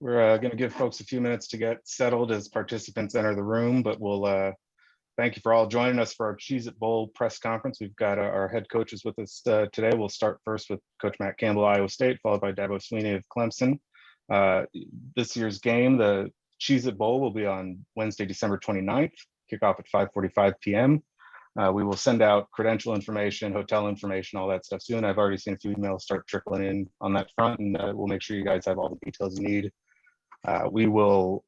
We're going to give folks a few minutes to get settled as participants enter the room, but we'll thank you for all joining us for our Cheez-It Bowl press conference. We've got our head coaches with us today. We'll start first with Coach Matt Campbell, Iowa State, followed by Dabo Swinney of Clemson. This year's game, the Cheez-It Bowl, will be on Wednesday, December 29th, kickoff at 5:45 p.m. We will send out credential information, hotel information, all that stuff soon. I've already seen a few emails start trickling in on that front, and we'll make sure you guys have all the details you need. We will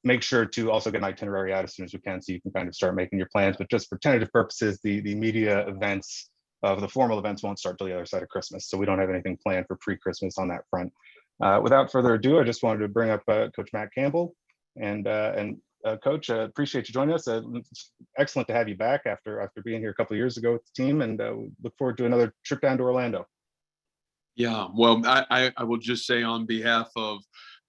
make sure to also get an itinerary out as soon as we can so you can kind of start making your plans. But just for tentative purposes, the media events of the formal events won't start till the other side of Christmas. So we don't have anything planned for pre-Christmas on that front. Without further ado, I just wanted to bring up Coach Matt Campbell. And Coach, appreciate you joining us. It's excellent to have you back after being here a couple of years ago with the team, and look forward to another trip down to Orlando. Yeah, well, I will just say on behalf of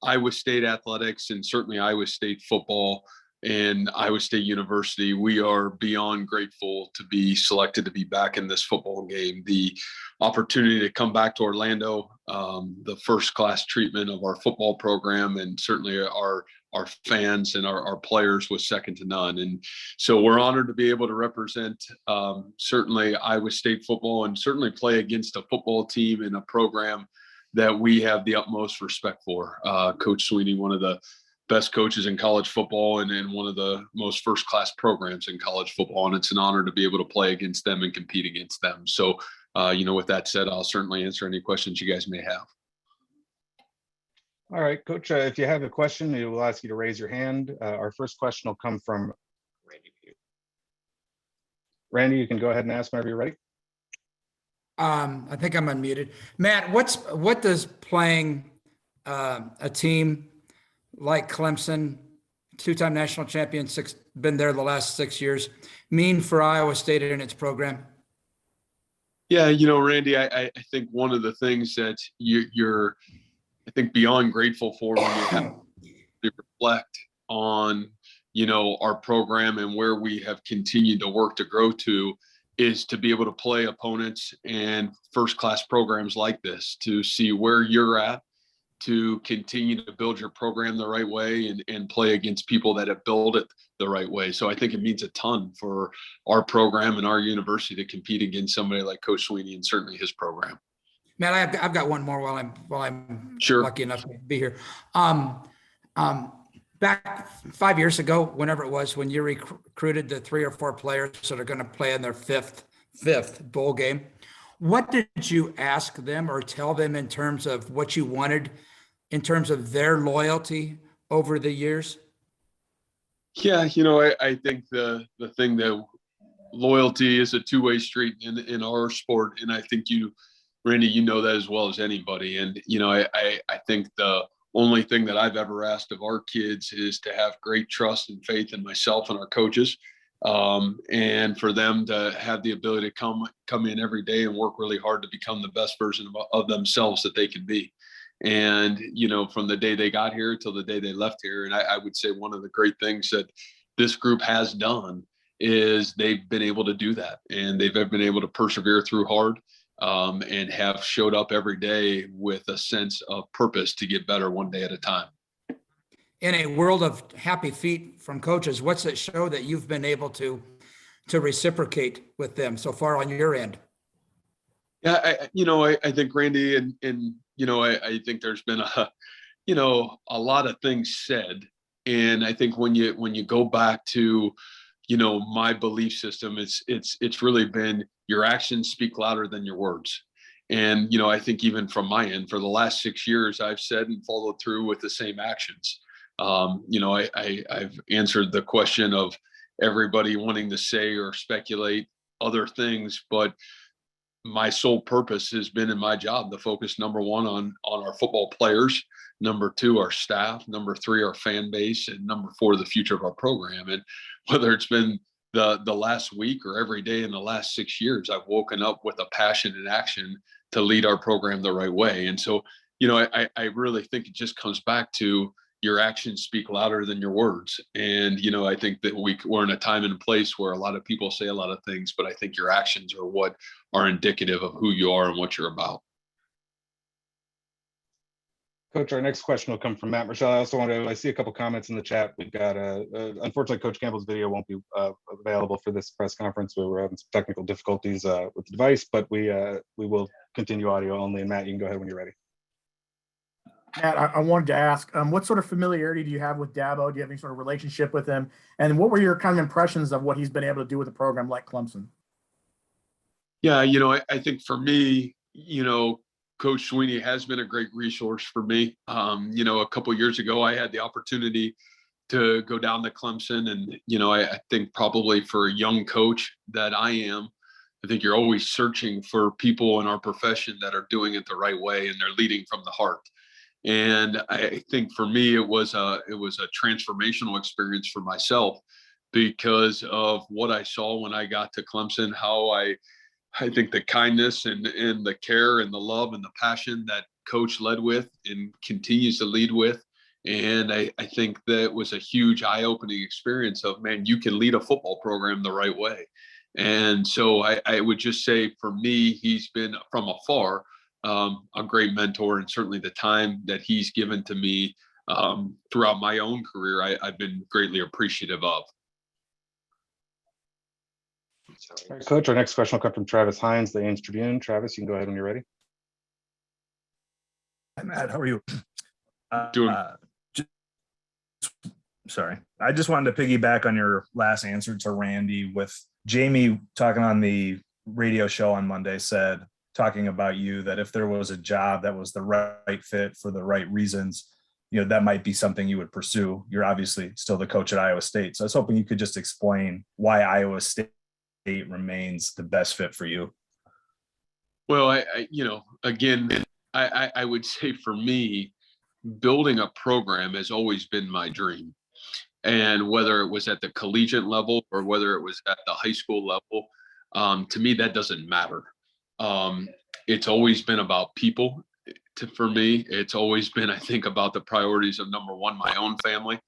Iowa State athletics and certainly Iowa State football and Iowa State University, we are beyond grateful to be selected to be back in this football game. The opportunity to come back to Orlando, the first class treatment of our football program, and certainly our fans and our players was second to none. And so we're honored to be able to represent certainly Iowa State football and certainly play against a football team and a program that we have the utmost respect for. Coach Sweeney, one of the best coaches in college football and one of the most first-class programs in college football. And it's an honor to be able to play against them and compete against them. So, with that said, I'll certainly answer any questions you guys may have. All right, Coach, if you have a question, we will ask you to raise your hand. Our first question will come from Randy. Randy, you can go ahead and ask whenever you're ready. I think I'm unmuted. Matt, what does playing a team like Clemson, two-time national champion, been there the last 6 years, mean for Iowa State and its program? Yeah, Randy, I think one of the things that you're I think beyond grateful for when you have to reflect on, our program and where we have continued to work to grow to, is to be able to play opponents and first-class programs like this, to see where you're at, to continue to build your program the right way and play against people that have built it the right way. So I think it means a ton for our program and our university to compete against somebody like Coach Sweeney and certainly his program. Matt, I've got one more while I'm sure. Lucky enough to be here. Back 5 years ago, whenever it was, when you recruited the 3 or 4 players that are going to play in their fifth bowl game, what did you ask them or tell them in terms of what you wanted, in terms of their loyalty over the years? Yeah, I think the thing that loyalty is a two-way street in our sport, and I think Randy, that as well as anybody. And I think the only thing that I've ever asked of our kids is to have great trust and faith in myself and our coaches, and for them to have the ability to come in every day and work really hard to become the best version of themselves that they can be. And from the day they got here till the day they left here, and I would say one of the great things that this group has done is they've been able to do that, and they've been able to persevere through hard. And have showed up every day with a sense of purpose to get better one day at a time. In a world of happy feet from coaches, what's it show that you've been able to reciprocate with them so far on your end? Yeah, I think Randy and I think there's been a lot of things said, and I think when you go back to my belief system, it's really been your actions speak louder than your words. And, I think even from my end, for the last 6 years, I've said and followed through with the same actions. I've answered the question of everybody wanting to say or speculate other things, but my sole purpose has been in my job to focus, number one, on our football players, number two, our staff, number three, our fan base, and number four, the future of our program. And whether it's been the last week or every day in the last 6 years, I've woken up with a passion and action to lead our program the right way. And so, I really think it just comes back to your actions speak louder than your words. And, I think that we're in a time and a place where a lot of people say a lot of things, but I think your actions are what are indicative of who you are and what you're about. Coach, our next question will come from Matt Michelle. I see a couple comments in the chat. We've got, unfortunately, Coach Campbell's video won't be available for this press conference. We were having some technical difficulties with the device, but we will continue audio only. And Matt, you can go ahead when you're ready. Matt, I wanted to ask, what sort of familiarity do you have with Dabo? Do you have any sort of relationship with him? And what were your kind of impressions of what he's been able to do with a program like Clemson? Yeah, I think for me, Coach Sweeney has been a great resource for me. A couple of years ago, I had the opportunity to go down to Clemson. And, I think probably for a young coach that I am, I think you're always searching for people in our profession that are doing it the right way and they're leading from the heart. And I think for me, it was a transformational experience for myself because of what I saw when I got to Clemson, how I think the kindness and the care and the love and the passion that coach led with and continues to lead with. And I think that was a huge eye-opening experience of, man, you can lead a football program the right way. And so I would just say for me, he's been from afar a great mentor, and certainly the time that he's given to me throughout my own career, I've been greatly appreciative of. All right, Coach, our next question will come from Travis Hines, the Ames Tribune. Travis, you can go ahead when you're ready. Hi, Matt. How are you? Sorry. I just wanted to piggyback on your last answer to Randy with Jamie talking on the radio show on Monday, talking about you, that if there was a job that was the right fit for the right reasons, that might be something you would pursue. You're obviously still the coach at Iowa State. So I was hoping you could just explain why Iowa State remains the best fit for you. Well, I would say for me, building a program has always been my dream. And whether it was at the collegiate level or whether it was at the high school level, to me, that doesn't matter. It's always been about people. For me, it's always been, I think, about the priorities of, number one, my own family.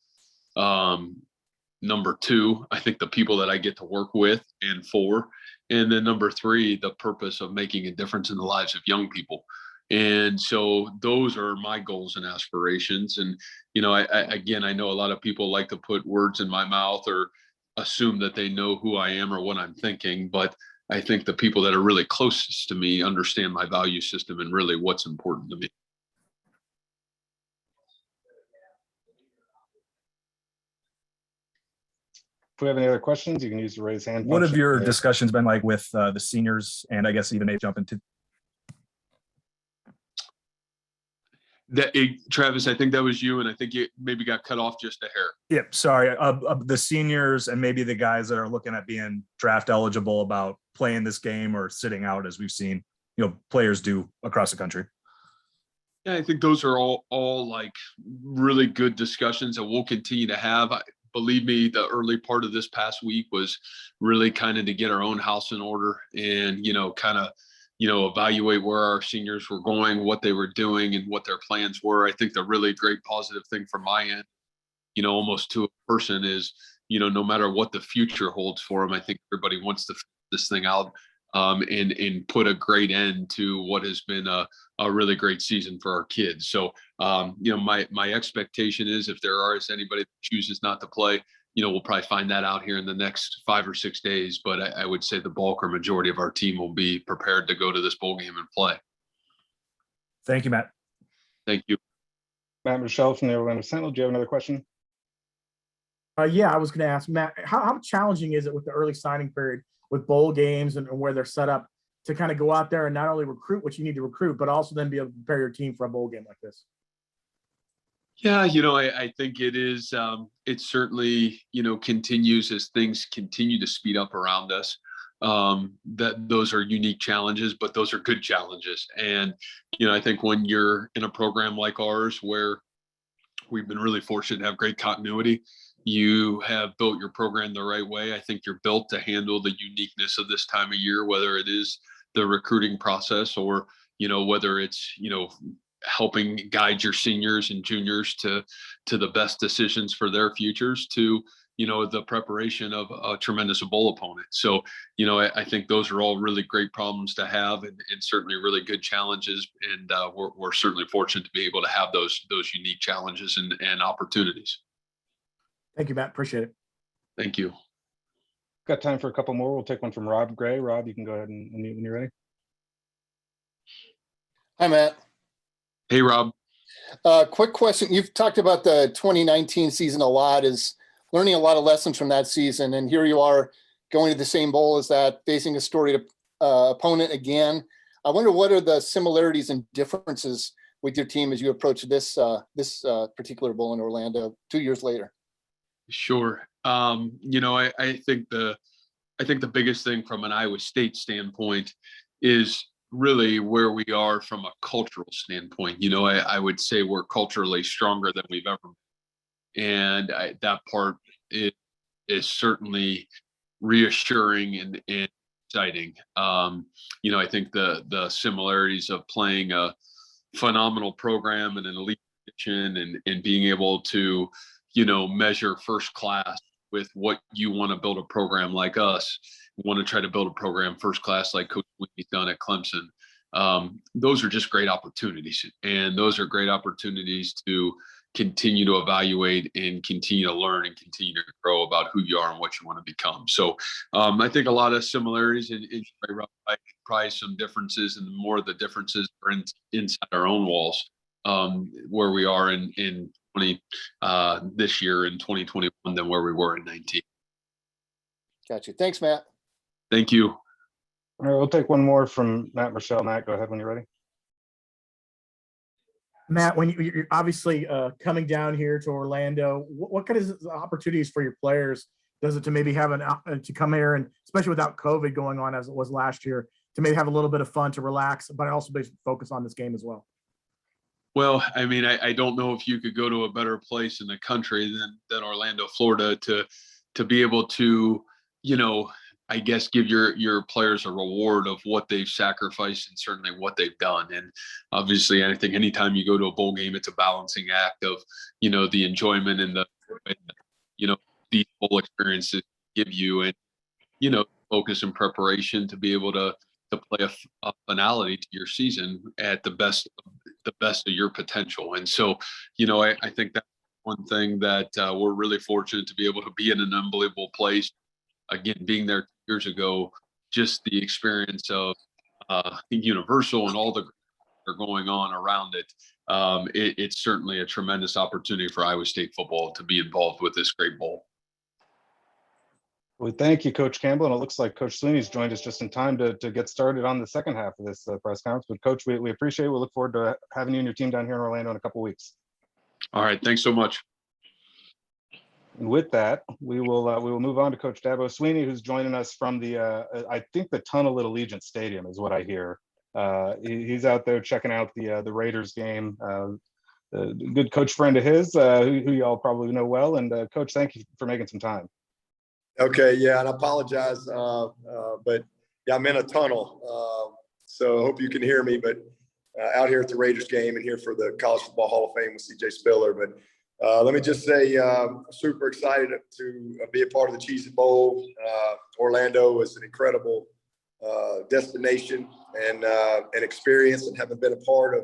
Number two, I think the people that I get to work with and for. And then number three, the purpose of making a difference in the lives of young people. And so those are my goals and aspirations. And, I know a lot of people like to put words in my mouth or assume that they know who I am or what I'm thinking. But I think the people that are really closest to me understand my value system and really what's important to me. If we have any other questions, you can use the raise hand What have function. your discussions been like with the seniors, and I guess even maybe jump into Travis, I think that was you, and I think you maybe got cut off just a hair. Yep, sorry. The seniors and maybe the guys that are looking at being draft eligible about playing this game or sitting out, as we've seen, players do across the country. Yeah, I think those are all like really good discussions that we'll continue to have. Believe me, the early part of this past week was really kind of to get our own house in order and, evaluate where our seniors were going, what they were doing, and what their plans were. I think the really great positive thing from my end, almost to a person is, no matter what the future holds for them, I think everybody wants to figure this thing out and put a great end to what has been a really great season for our kids. So, my expectation is if there is anybody that chooses not to play, we'll probably find that out here in the next 5 or 6 days. But I would say the bulk or majority of our team will be prepared to go to this bowl game and play. Thank you, Matt. Thank you. Matt Michelle from the Orlando Sentinel. Do you have another question? Yeah, I was going to ask Matt, how challenging is it with the early signing period with bowl games and where they're set up to kind of go out there and not only recruit what you need to recruit, but also then be able to prepare your team for a bowl game like this? Yeah, I think it is, it certainly, continues as things continue to speed up around us. That those are unique challenges, but those are good challenges. And, I think when you're in a program like ours, where we've been really fortunate to have great continuity, you have built your program the right way. I think you're built to handle the uniqueness of this time of year, whether it is the recruiting process or, whether it's, helping guide your seniors and juniors to the best decisions for their futures, to the preparation of a tremendous bowl opponent. So, I think those are all really great problems to have, and certainly really good challenges. And we're certainly fortunate to be able to have those unique challenges and opportunities. Thank you, Matt. Appreciate it. Thank you. Got time for a couple more. We'll take one from Rob Gray. Rob, you can go ahead and unmute when you're ready. Hi, Matt. Hey, Rob. Quick question. You've talked about the 2019 season a lot, is learning a lot of lessons from that season. And here you are going to the same bowl as that, facing a storied opponent again. I wonder, what are the similarities and differences with your team as you approach this particular bowl in Orlando 2 years later? Sure. I think the biggest thing from an Iowa State standpoint is really where we are from a cultural standpoint. I would say we're culturally stronger than we've ever been. And that part is certainly reassuring and exciting. I think the similarities of playing a phenomenal program in an elite position and being able to, measure first class with what you want to build a program like us. We want to try to build a program first class like Coach Sweeney's done at Clemson. Those are just great opportunities, and those are great opportunities to continue to evaluate and continue to learn and continue to grow about who you are and what you want to become. So I think a lot of similarities in probably some differences, and more of the differences are inside our own walls, where we are in this year in 2021 than where we were in 19. Gotcha. Thanks, Matt. Thank you. All right, we'll take one more from Matt Rochelle. Matt, go ahead when you're ready. Matt, when you're obviously coming down here to Orlando, what kind of opportunities for your players does it to maybe have to come here, and especially without COVID going on as it was last year, to maybe have a little bit of fun, to relax, but also focus on this game as well? Well, I mean, I don't know if you could go to a better place in the country than Orlando, Florida, to be able to, I guess, give your players a reward of what they've sacrificed and certainly what they've done. And obviously, I think anytime you go to a bowl game, it's a balancing act of, the enjoyment and these bowl experiences give you, and, focus and preparation to be able to play a finality to your season at the best of your potential. And so, I think that's one thing that we're really fortunate to be able to be in an unbelievable place. Again, being there 2 years ago, just the experience of Universal and all the are going on around it. It's certainly a tremendous opportunity for Iowa State football to be involved with this great bowl. Well, thank you, Coach Campbell. And it looks like Coach Sweeney's joined us just in time to get started on the second half of this press conference. But Coach, we appreciate it. We look forward to having you and your team down here in Orlando in a couple of weeks. All right. Thanks so much. And with that, we will move on to Coach Dabo Swinney, who's joining us from the I think the tunnel at Allegiant Stadium is what I hear. He's out there checking out the Raiders game. A good coach friend of his, who you all probably know well. And Coach, thank you for making some time. Okay, yeah, and I apologize, but yeah, I'm in a tunnel, so I hope you can hear me. But out here at the Raiders game and here for the College Football Hall of Fame with C.J. Spiller. But let me just say, super excited to be a part of the Cheez-It Bowl. Orlando is an incredible destination and an experience, and having been a part of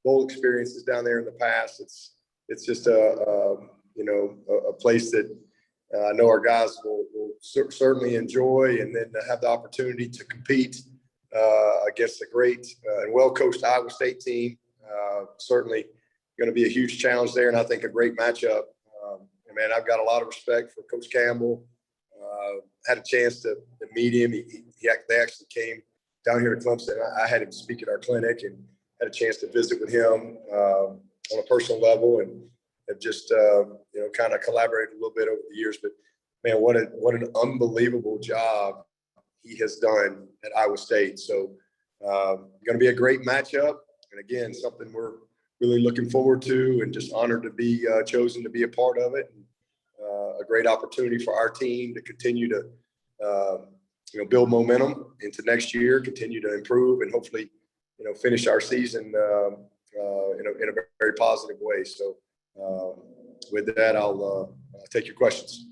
bowl experiences down there in the past, it's just a place that I know our guys will certainly enjoy, and then have the opportunity to compete against a great and well-coached Iowa State team. Certainly going to be a huge challenge there, and I think a great matchup. And man, I've got a lot of respect for Coach Campbell. Had a chance to meet him. They actually came down here to Clemson. I had him speak at our clinic and had a chance to visit with him on a personal level, and have just kind of collaborated a little bit over the years. But man, what an unbelievable job he has done at Iowa State. So going to be a great matchup, and again, something we're really looking forward to, and just honored to be chosen to be a part of it. And, a great opportunity for our team to continue to build momentum into next year, continue to improve, and hopefully finish our season in a very positive way. So with that, I'll take your questions.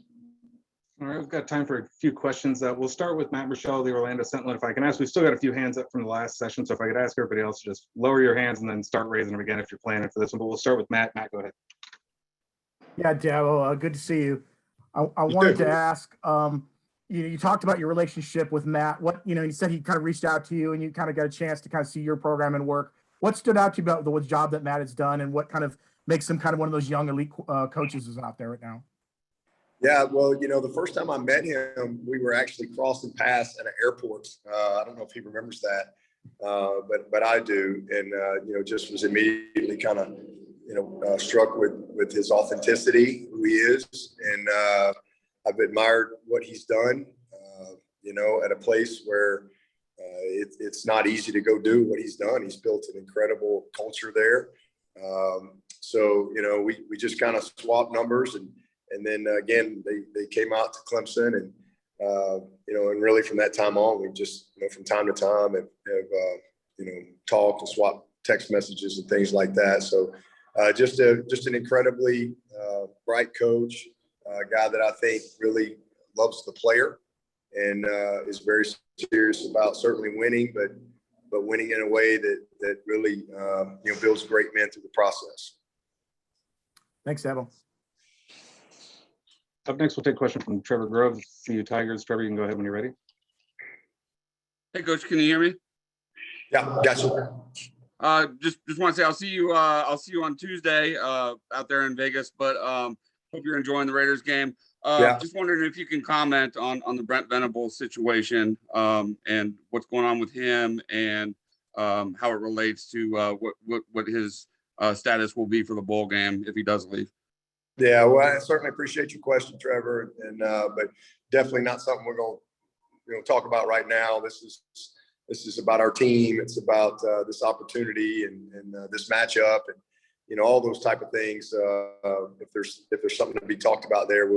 All right, we've got time for a few questions. We'll start with Matt Rochelle, the Orlando Sentinel. If I can ask, we've still got a few hands up from the last session. So if I could ask everybody else to just lower your hands and then start raising them again if you're planning for this one. But we'll start with Matt. Matt, go ahead. Yeah, Dabo, good to see you. I wanted to ask, you talked about your relationship with Matt. You said he kind of reached out to you and you kind of got a chance to kind of see your program and work. What stood out to you about the job that Matt has done, and what kind of makes him kind of one of those young elite coaches is out there right now? Yeah, well, the first time I met him, we were actually crossing paths at an airport. I don't know if he remembers that, but I do. And, just was immediately kind of, struck with his authenticity, who he is. And I've admired what he's done, at a place where it's not easy to go do what he's done. He's built an incredible culture there. So, we just kind of swapped numbers, and then again, they came out to Clemson, and and really from that time on, we just from time to time have talked and swapped text messages and things like that. So just an incredibly bright coach, a guy that I think really loves the player and is very serious about certainly winning, but winning in a way that really builds great men through the process. Thanks, Dabo. Up next, we'll take a question from Trevor Grove, CU Tigers. Trevor, you can go ahead when you're ready. Hey, Coach, can you hear me? Yeah, gotcha. Just want to say I'll see you on Tuesday out there in Vegas. But hope you're enjoying the Raiders game. Just wondering if you can comment on the Brent Venables situation and what's going on with him and how it relates to what his status will be for the bowl game if he does leave. Yeah, well, I certainly appreciate your question, Trevor, and but definitely not something we're going to talk about right now. This is about our team. It's about this opportunity and this matchup, and all those type of things. If there's something to be talked about there,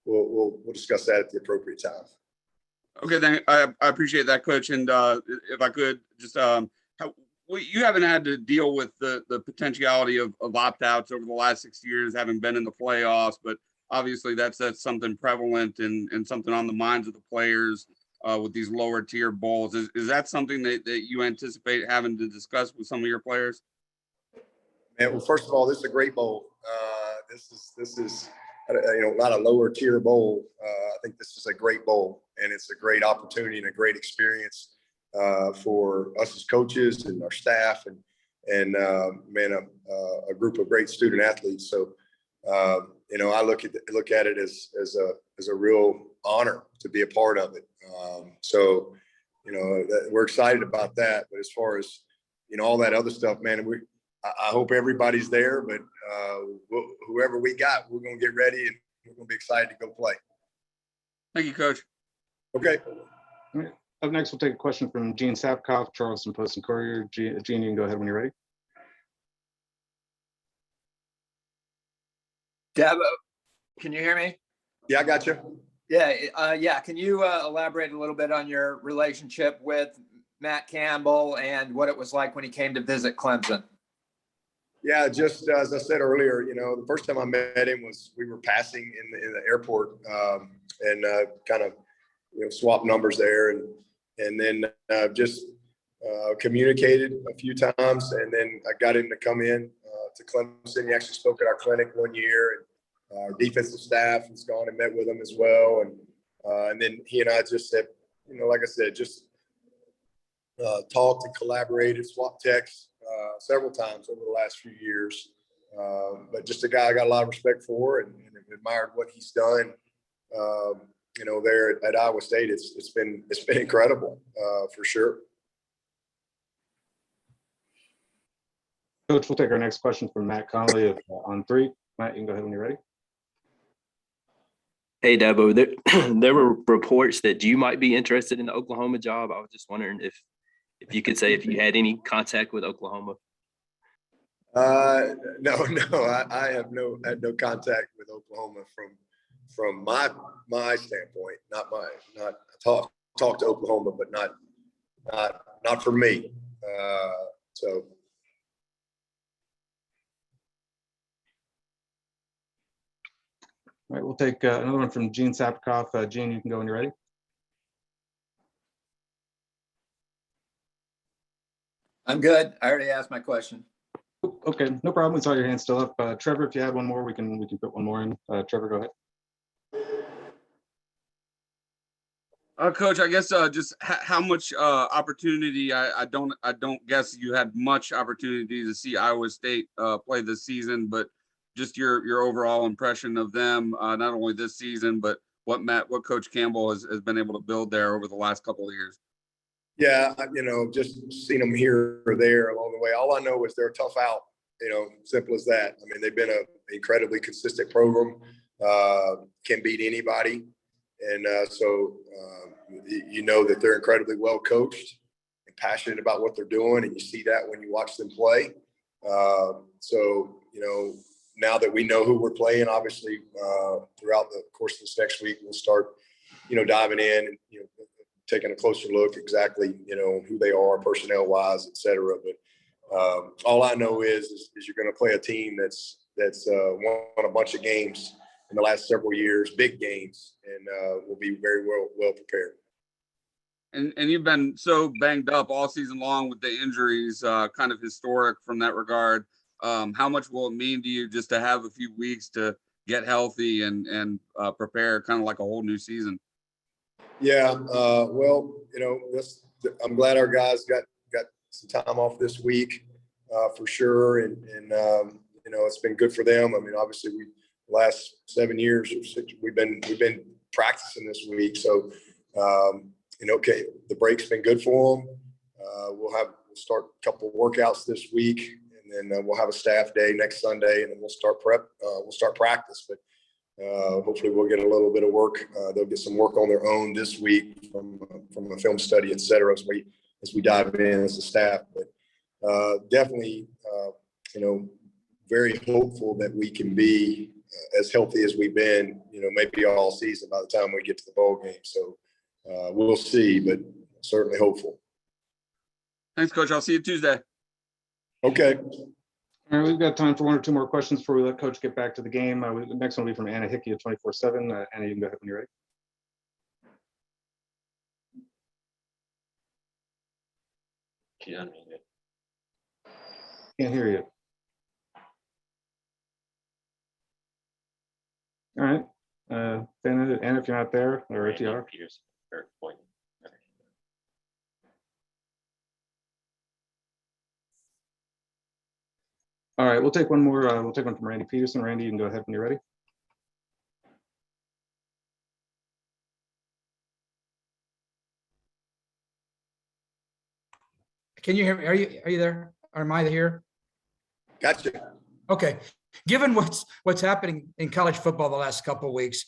we'll discuss that at the appropriate time. Okay, then I appreciate that, Coach. And if I could just you haven't had to deal with the potentiality of opt-outs over the last 6 years, having been in the playoffs, but obviously that's something prevalent and something on the minds of the players with these lower tier bowls. Is that something that you anticipate having to discuss with some of your players? Man, well, first of all, this is a great bowl. This is not a lower tier bowl. I think this is a great bowl, and it's a great opportunity and a great experience for us as coaches and our staff and a group of great student athletes. So, I look at it as a real honor to be a part of it. So, we're excited about that. But as far as, all that other stuff, man, I hope everybody's there, but whoever we got, we're going to get ready and we're going to be excited to go play. Thank you, Coach. Okay. Up next, we'll take a question from Gene Sapkoff, Charleston Post and Courier. Gene, you can go ahead when you're ready. Dabo, can you hear me? Yeah, I got you. Yeah. Can you elaborate a little bit on your relationship with Matt Campbell and what it was like when he came to visit Clemson? Yeah, just as I said earlier, the first time I met him was we were passing in the airport and kind of swap numbers there and then just communicated a few times, and then I got him to come in to Clemson. He actually spoke at our clinic one year, and our defensive staff has gone and met with him as well, and then he and I just said, like I said, just talked and collaborated, swapped texts several times over the last few years. But just a guy I got a lot of respect for and admired what he's done. There at Iowa State, it's been incredible for sure. Coach, we'll take our next question from Matt Connolly of On 3. Matt, you can go ahead when you're ready. Hey, Dabo, there were reports that you might be interested in the Oklahoma job. I was just wondering if you could say if you had any contact with Oklahoma. No, I have had no contact with Oklahoma from my standpoint. Not talk to Oklahoma, but not for me. So. All right, we'll take another one from Gene Sapkoff. Gene, you can go when you're ready. I'm good. I already asked my question. Okay, no problem. We saw your hand still up. Trevor, if you had one more, we can put one more in. Trevor, go ahead. Coach, I guess just how much opportunity? I don't guess you had much opportunity to see Iowa State play this season, but just your overall impression of them, not only this season, but what Coach Campbell has been able to build there over the last couple of years. Yeah, just seen them here or there along the way. All I know is they're a tough out, simple as that. I mean, they've been an incredibly consistent program, can beat anybody. And so you know that they're incredibly well coached and passionate about what they're doing. And you see that when you watch them play. So, now that we know who we're playing, obviously throughout the course of this next week, we'll start, diving in and, taking a closer look exactly, who they are personnel wise, et cetera. But all I know is you're going to play a team that's won a bunch of games in the last several years, big games, and we'll be very well prepared. And you've been so banged up all season long with the injuries, kind of historic from that regard. How much will it mean to you just to have a few weeks to get healthy and prepare kind of like a whole new season? Yeah, well, I'm glad our guys got some time off this week for sure, and it's been good for them. I mean, obviously last 7 years or 6, we've been practicing this week, so okay, the break's been good for them. We'll start a couple of workouts this week, and then we'll have a staff day next Sunday, and then we'll start practice. But hopefully we'll get a little bit of work. They'll get some work on their own this week from a film study, et cetera, as we dive in as a staff. But definitely, very hopeful that we can be as healthy as we've been, maybe all season by the time we get to the bowl game. So we'll see, but certainly hopeful. Thanks, Coach. I'll see you Tuesday. Okay. All right, we've got time for one or two more questions before we let Coach get back to the game. The next one will be from Anna Hickey at 24/7. Anna, you can go ahead when you're ready. Can't hear you. All right. Anna, if you're not there, or if you are. All right, we'll take one more. We'll take one from Randy Peterson. Randy, you can go ahead when you're ready. Can you hear me? Are you there? Or am I here? Gotcha. Okay. Given what's happening in college football the last couple of weeks,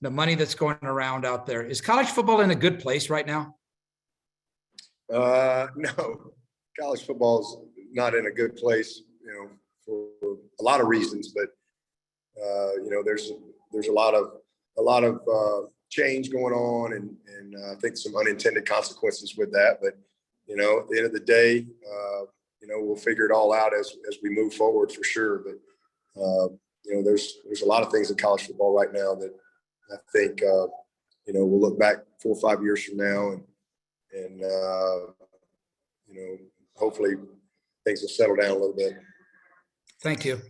the money that's going around out there, is college football in a good place right now? No, college football is not in a good place, for a lot of reasons, but there's a lot of change going on, and I think some unintended consequences with that. But at the end of the day, we'll figure it all out as we move forward for sure. But there's a lot of things in college football right now that I think we'll look back 4 or 5 years from now, and hopefully things will settle down a little bit. Thank you.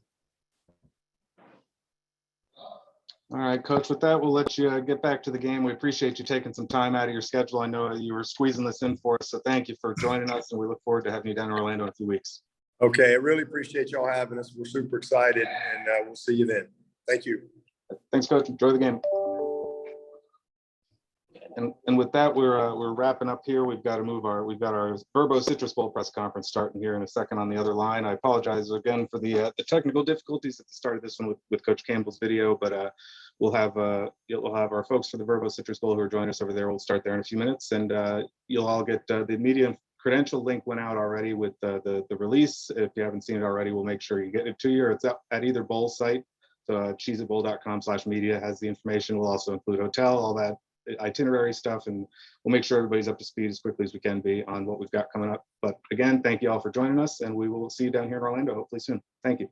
All right, Coach, with that, we'll let you get back to the game. We appreciate you taking some time out of your schedule. I know you were squeezing this in for us, so thank you for joining us, and we look forward to having you down in Orlando in a few weeks. Okay, I really appreciate y'all having us. We're super excited, and we'll see you then. Thank you. Thanks, Coach. Enjoy the game. And with that, we're wrapping up here. We've got our Verbo Citrus Bowl press conference starting here in a second on the other line. I apologize again for the technical difficulties at the start of this one with Coach Campbell's video, but we'll have our folks for the Verbo Citrus Bowl who are joining us over there. We'll start there in a few minutes, and you'll all get the media credential link went out already with the release. If you haven't seen it already, we'll make sure you get it to you. It's up at either bowl site. So cheezitbowl.com/media has the information. We'll also include hotel, all that itinerary stuff, and we'll make sure everybody's up to speed as quickly as we can be on what we've got coming up. But again, thank you all for joining us, and we will see you down here in Orlando hopefully soon. Thank you.